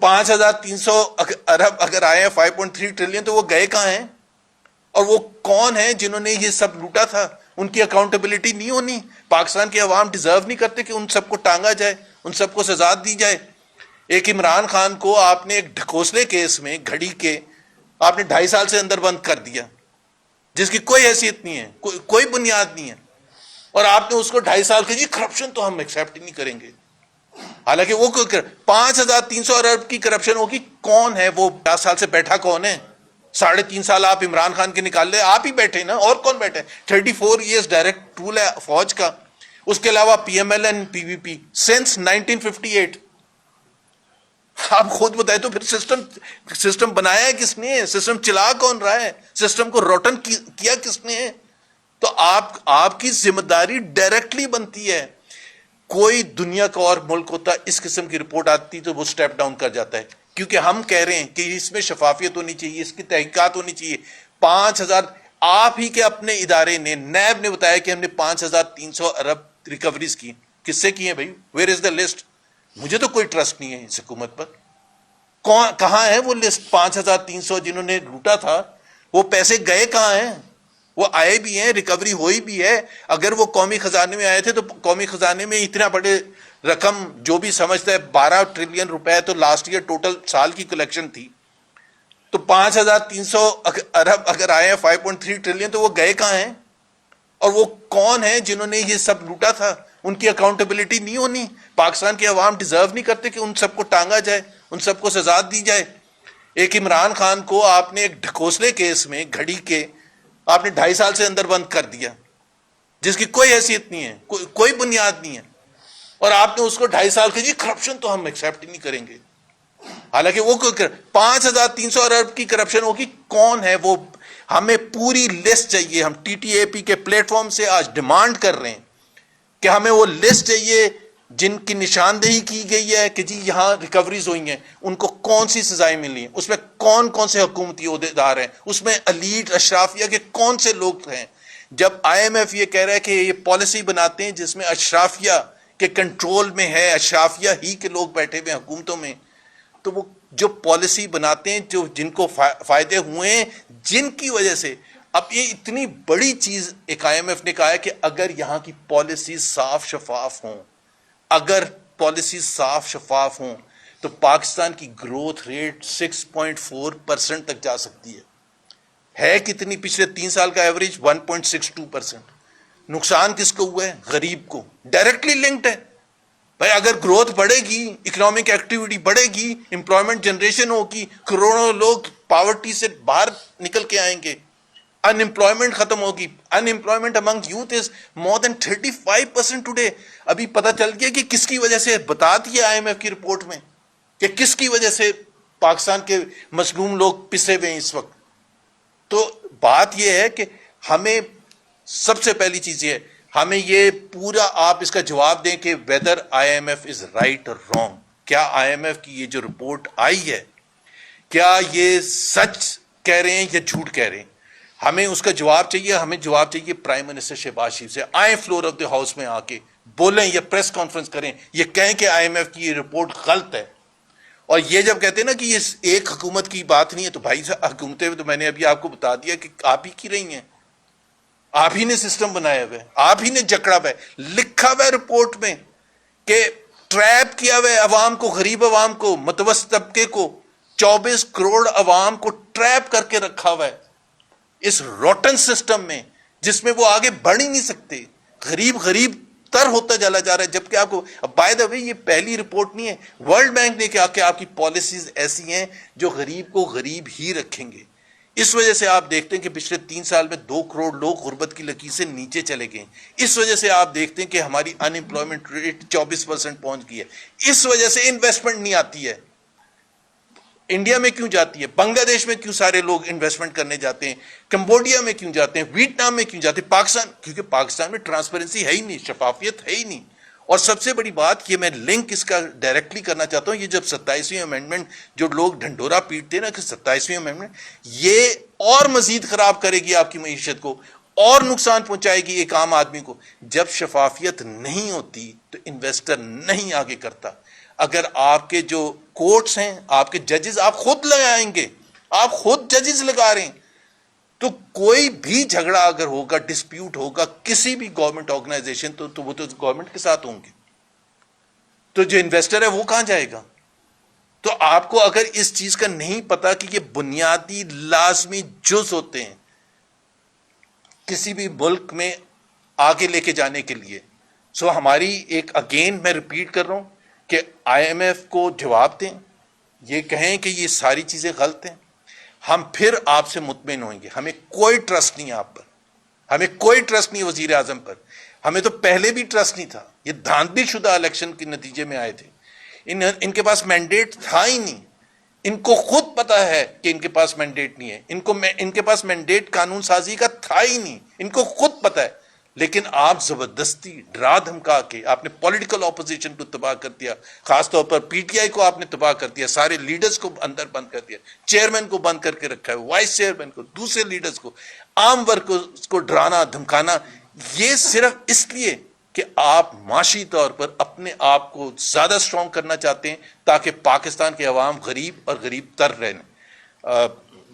5,300 ارب اگر آئے ہیں 5.3 ٹریلین تو وہ گئے کہاں ہیں؟ اور وہ کون ہیں جنہوں نے یہ سب لوٹا تھا؟ ان کی اکاؤنٹیبلٹی نہیں ہونی؟ پاکستان کے عوام ڈیزرو نہیں کرتے کہ ان سب کو ٹانگا جائے، ان سب کو سزا دی جائے؟ ایک عمران خان کو آپ نے ایک ڈھکوسلے کیس میں گھڑی کے آپ نے 2.5 سال سے اندر بند کر دیا، جس کی کوئی حیثیت نہیں ہے، کوئی بنیاد نہیں ہے، اور آپ نے اس کو 2.5 سال کے جی کرپشن تو ہم ایکسیپٹ ہی نہیں کریں گے۔ حالانکہ وہ 5,300 ارب کی کرپشن ہوگی، کون ہے وہ؟ 50 سال سے بیٹھا کون ہے؟ 3.5 سال آپ عمران خان کے نکال لے، آپ ہی بیٹھے نا، اور کون بیٹھے؟ 34 ایئرز ڈائریکٹ رول ہے فوج کا، اس کے علاوہ P M L N P V P since 1958۔ آپ خود بتائیں تو پھر سسٹم بنایا ہے کس نے؟ سسٹم چلا کون رہا ہے؟ سسٹم کو روٹن کیا کس نے؟ تو آپ کی ذمہ داری ڈائریکٹلی بنتی ہے۔ کوئی دنیا کا اور ملک ہوتا اس قسم کی رپورٹ آتی تو وہ سٹیپ ڈاؤن کر جاتا ہے، کیونکہ ہم کہہ رہے ہیں کہ اس میں شفافیت ہونی چاہیے، اس کی تحقیقات ہونی چاہیے۔ 5,000 آپ ہی کے اپنے ادارے نے، نیب نے بتایا کہ ہم نے 5,300 ارب ریکوریز کی۔ کس سے کی ہیں بھائی؟ Where is the list? مجھے تو کوئی ٹرسٹ نہیں ہے اس حکومت پر۔ کہاں ہے وہ لسٹ؟ 5,300 جنہوں نے لوٹا تھا، وہ پیسے گئے کہاں ہیں؟ وہ آئے بھی ہیں، ریکوری ہوئی بھی ہے۔ اگر وہ قومی خزانے میں آئے تھے تو قومی خزانے میں اتنا بڑے رقم جو بھی سمجھتا ہے 12 ٹریلین روپے تو لاسٹ ایئر ٹوٹل سال کی کلیکشن تھی، تو 5,300 ارب اگر آئے ہیں 5.3 ٹریلین تو وہ گئے کہاں ہیں؟ اور وہ کون ہیں جنہوں نے یہ سب لوٹا تھا؟ ان کی اکاؤنٹیبلٹی نہیں ہونی؟ پاکستان کے عوام ڈیزرو نہیں کرتے کہ ان سب کو ٹانگا جائے، ان سب کو سزا دی جائے؟ ایک عمران خان کو آپ نے ایک ڈھکوسلے کیس میں گھڑی کے آپ نے 2.5 سال سے اندر بند کر دیا، جس کی کوئی حیثیت نہیں ہے، کوئی بنیاد نہیں ہے، اور آپ نے اس کو 2.5 سال کے جی کرپشن تو ہم ایکسیپٹ ہی نہیں کریں گے۔ حالانکہ وہ 5,300 ارب کی کرپشن ہوگی، کون ہے وہ؟ ہمیں پوری لسٹ چاہیے۔ ہم ٹی ٹی اے پی کے پلیٹ فارم سے آج ڈیمانڈ کر رہے ہیں کہ ہمیں وہ لسٹ چاہیے جن کی نشاندہی کی گئی ہے کہ جی یہاں ریکوریز ہوئی ہیں، ان کو کون سی سزائیں ملی ہیں، اس میں کون کون سے حکومتی عہدیدار ہیں، اس میں ایلیٹ اشرافیہ کے کون سے لوگ ہیں۔ جب آئی ایم ایف یہ کہہ رہا ہے کہ یہ پالیسی بناتے ہیں جس میں اشرافیہ کے کنٹرول میں ہے، اشرافیہ ہی کے لوگ بیٹھے ہوئے حکومتوں میں، تو وہ جو پالیسی بناتے ہیں، جن کو فائدے ہوئے ہیں، جن کی وجہ سے اب یہ اتنی بڑی چیز ایک آئی ایم ایف نے کہا ہے کہ اگر یہاں کی پالیسی صاف شفاف ہوں، اگر پالیسی صاف شفاف ہوں تو پاکستان کی گروتھ ریٹ 6.4% تک جا سکتی ہے کتنی؟ پچھلے 3 سال کا ایوریج 1.62%۔ نقصان کس کو ہوا ہے؟ غریب کو، ڈائریکٹلی لنکڈ ہے۔ بھائی اگر گروتھ بڑھے گی، اکنامک ایکٹیویٹی بڑھے گی، امپلائمنٹ جنریشن ہوگی، کروڑوں لوگ پاورٹی سے باہر نکل کے آئیں گے، ان امپلائمنٹ ختم ہوگی۔ Unemployment among youth is more than 35% today. ابھی پتہ چل گیا کہ کس کی وجہ سے، بتا دیا آئی ایم ایف کی رپورٹ میں کہ کس کی وجہ سے پاکستان کے مظلوم لوگ پسے ہوئے ہیں اس وقت۔ تو بات یہ ہے کہ ہمیں سب سے پہلی چیز یہ ہے، ہمیں یہ پورا آپ اس کا جواب دیں کہ whether I M F is right اور رانگ۔ کیا آئی ایم ایف کی یہ جو رپورٹ آئی ہے، کیا یہ سچ کہہ رہے ہیں یا جھوٹ کہہ رہے ہیں؟ ہمیں اس کا جواب چاہیے۔ ہمیں جواب چاہیے پرائم منسٹر شہباز شریف سے۔ آئیں فلور آف دی ہاؤس میں آ کے بولیں یا پریس کانفرنس کریں، یہ کہیں کہ آئی ایم ایف کی یہ رپورٹ غلط ہے۔ اور یہ جب کہتے ہیں نا کہ یہ ایک حکومت کی بات نہیں ہے، تو بھائی صاحب حکومتیں تو میں نے ابھی آپ کو بتا دیا کہ آپ ہی کی رہی ہیں، آپ ہی نے سسٹم بنایا ہوا ہے، آپ ہی نے جکڑا ہوا ہے، لکھا ہوا ہے رپورٹ میں کہ ٹریپ کیا ہوا ہے عوام کو، غریب عوام کو، متوسط طبقے کو، 24 کروڑ عوام کو ٹریپ کر کے رکھا ہوا ہے اس روٹن سسٹم میں، جس میں وہ آگے بڑھ ہی نہیں سکتے۔ غریب تر ہوتا چلا جا رہا ہے، جبکہ آپ کو بائی دا وے یہ پہلی رپورٹ نہیں ہے، ورلڈ بینک نے کہا کہ آپ کی پالیسیز ایسی ہیں جو غریب کو غریب ہی رکھیں گے۔ اس وجہ سے آپ دیکھتے ہیں کہ پچھلے 3 سال میں 2 کروڑ لوگ غربت کی لکیر سے نیچے چلے گئے۔ اس وجہ سے آپ دیکھتے ہیں کہ ہماری ان امپلائمنٹ ریٹ 24% پہنچ گئی ہے۔ اس وجہ سے انویسٹمنٹ نہیں آتی ہے۔ انڈیا میں کیوں جاتی ہے؟ بنگلہ دیش میں کیوں سارے لوگ انویسٹمنٹ کرنے جاتے ہیں؟ کمبوڈیا میں کیوں جاتے ہیں؟ ویتنام میں کیوں جاتے ہیں؟ پاکستان، کیونکہ پاکستان میں ٹرانسپیرنسی ہے ہی نہیں، شفافیت ہے ہی نہیں۔ اور سب سے بڑی بات یہ میں لنک اس کا ڈائریکٹلی کرنا چاہتا ہوں، یہ جب 27ویں امینڈمنٹ جو لوگ ڈھنڈورا پیٹتے ہیں نا کہ 27ویں امینڈمنٹ یہ اور مزید خراب کرے گی آپ کی معیشت کو، اور نقصان پہنچائے گی ایک عام آدمی کو۔ جب شفافیت نہیں ہوتی تو انویسٹر نہیں آگے کرتا۔ اگر آپ کے جو کورٹس ہیں، آپ کے ججز آپ خود لگائیں گے، آپ خود ججز لگا رہے ہیں، تو کوئی بھی جھگڑا اگر ہوگا، ڈسپیوٹ ہوگا کسی بھی گورنمنٹ آرگنائزیشن تو وہ تو گورنمنٹ کے ساتھ ہوں گے، تو جو انویسٹر ہے وہ کہاں جائے گا؟ تو آپ کو اگر اس چیز کا نہیں پتا کہ یہ بنیادی لازمی جز ہوتے ہیں کسی بھی ملک میں آگے لے کے جانے کے لیے، سو ہماری ایک اگین میں ریپیٹ کر رہا ہوں کہ آئی ایم ایف کو جواب دیں، یہ کہیں کہ یہ ساری چیزیں غلط ہیں، ہم پھر آپ سے مطمئن ہوئیں گے۔ ہمیں کوئی ٹرسٹ نہیں آپ پر، ہمیں کوئی ٹرسٹ نہیں وزیر اعظم پر، ہمیں تو پہلے بھی ٹرسٹ نہیں تھا، یہ دھاندلی شدہ الیکشن کے نتیجے میں آئے تھے، ان کے پاس مینڈیٹ تھا ہی نہیں، ان کو خود پتا ہے کہ ان کے پاس مینڈیٹ نہیں ہے، ان کے پاس مینڈیٹ قانون سازی کا تھا ہی نہیں، ان کو خود پتا ہے، لیکن آپ زبردستی ڈرا دھمکا کے آپ نے پولیٹیکل اپوزیشن کو تباہ کر دیا، خاص طور پر پی ٹی آئی کو آپ نے تباہ کر دیا، سارے لیڈرز کو اندر بند کر دیا، چیئرمین کو بند کر کے رکھا ہے، وائس چیئرمین کو، دوسرے لیڈرز کو، عام ورکرز کو ڈرانا دھمکانا، یہ صرف اس لیے کہ آپ معاشی طور پر اپنے آپ کو زیادہ سٹرونگ کرنا چاہتے ہیں تاکہ پاکستان کے عوام غریب اور غریب تر رہیں۔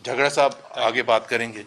جھگڑا صاحب آگے بات کریں گے۔